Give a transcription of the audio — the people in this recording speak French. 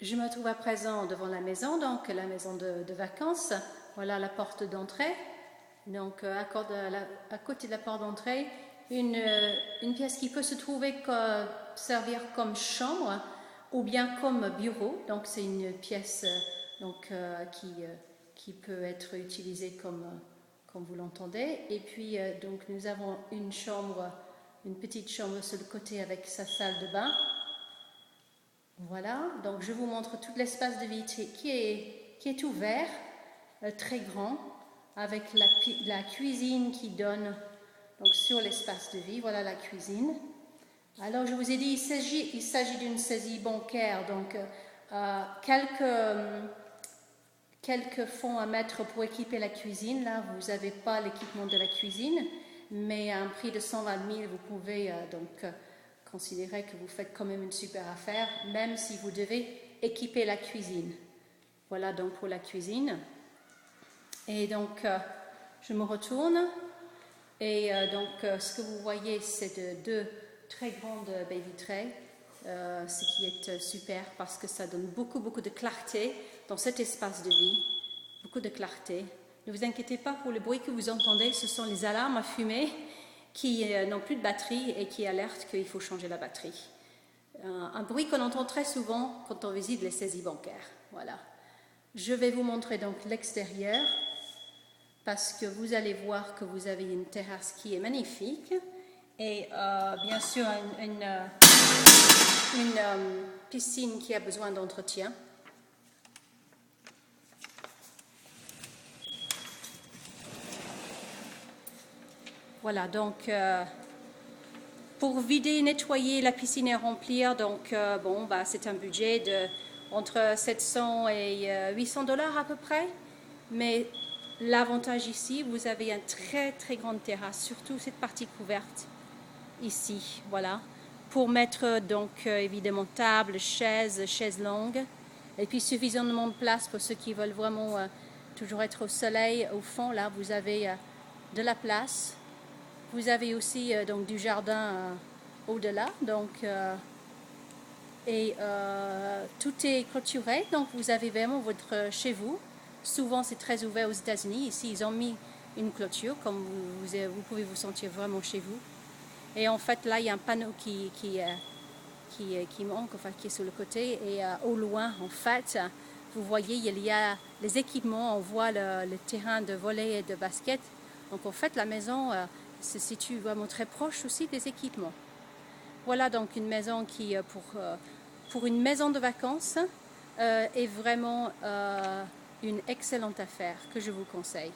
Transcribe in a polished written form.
Je me trouve à présent devant la maison, donc la maison de vacances. Voilà la porte d'entrée. Donc à côté de la porte d'entrée, une pièce qui peut se trouver servir comme chambre ou bien comme bureau. Donc c'est une pièce qui peut être utilisée comme vous l'entendez. Et puis donc nous avons une petite chambre sur le côté avec sa salle de bain. Voilà, donc je vous montre tout l'espace de vie qui est ouvert, très grand, avec la cuisine qui donne donc, sur l'espace de vie. Voilà la cuisine. Alors je vous ai dit, il s'agit d'une saisie bancaire, donc quelques fonds à mettre pour équiper la cuisine. Là, vous n'avez pas l'équipement de la cuisine, mais à un prix de 120 000, vous pouvez considérez que vous faites quand même une super affaire, même si vous devez équiper la cuisine. Voilà donc pour la cuisine. Et donc, je me retourne. Et ce que vous voyez, c'est deux très grandes baies vitrées, ce qui est super parce que ça donne beaucoup de clarté dans cet espace de vie. Beaucoup de clarté. Ne vous inquiétez pas pour le bruit que vous entendez, ce sont les alarmes à fumée qui n'ont plus de batterie et qui alertent qu'il faut changer la batterie. Un bruit qu'on entend très souvent quand on visite les saisies bancaires. Voilà. Je vais vous montrer donc l'extérieur parce que vous allez voir que vous avez une terrasse qui est magnifique et bien sûr une piscine qui a besoin d'entretien. Voilà, donc pour vider, nettoyer la piscine et remplir, donc c'est un budget de entre 700 et 800 $ à peu près. Mais l'avantage ici, vous avez une très grande terrasse, surtout cette partie couverte ici, voilà, pour mettre donc évidemment table, chaises longues, et puis suffisamment de place pour ceux qui veulent vraiment toujours être au soleil. Au fond, là, vous avez de la place. Vous avez aussi donc du jardin au-delà, donc tout est clôturé, donc vous avez vraiment votre chez vous. Souvent c'est très ouvert aux États-Unis. Ici ils ont mis une clôture, comme vous pouvez vous sentir vraiment chez vous. Et en fait là il y a un panneau qui manque, enfin qui est sur le côté, et au loin en fait vous voyez il y a les équipements, on voit le terrain de volley et de basket. Donc en fait la maison se situe vraiment très proche aussi des équipements. Voilà donc une maison qui, pour une maison de vacances, est vraiment une excellente affaire que je vous conseille.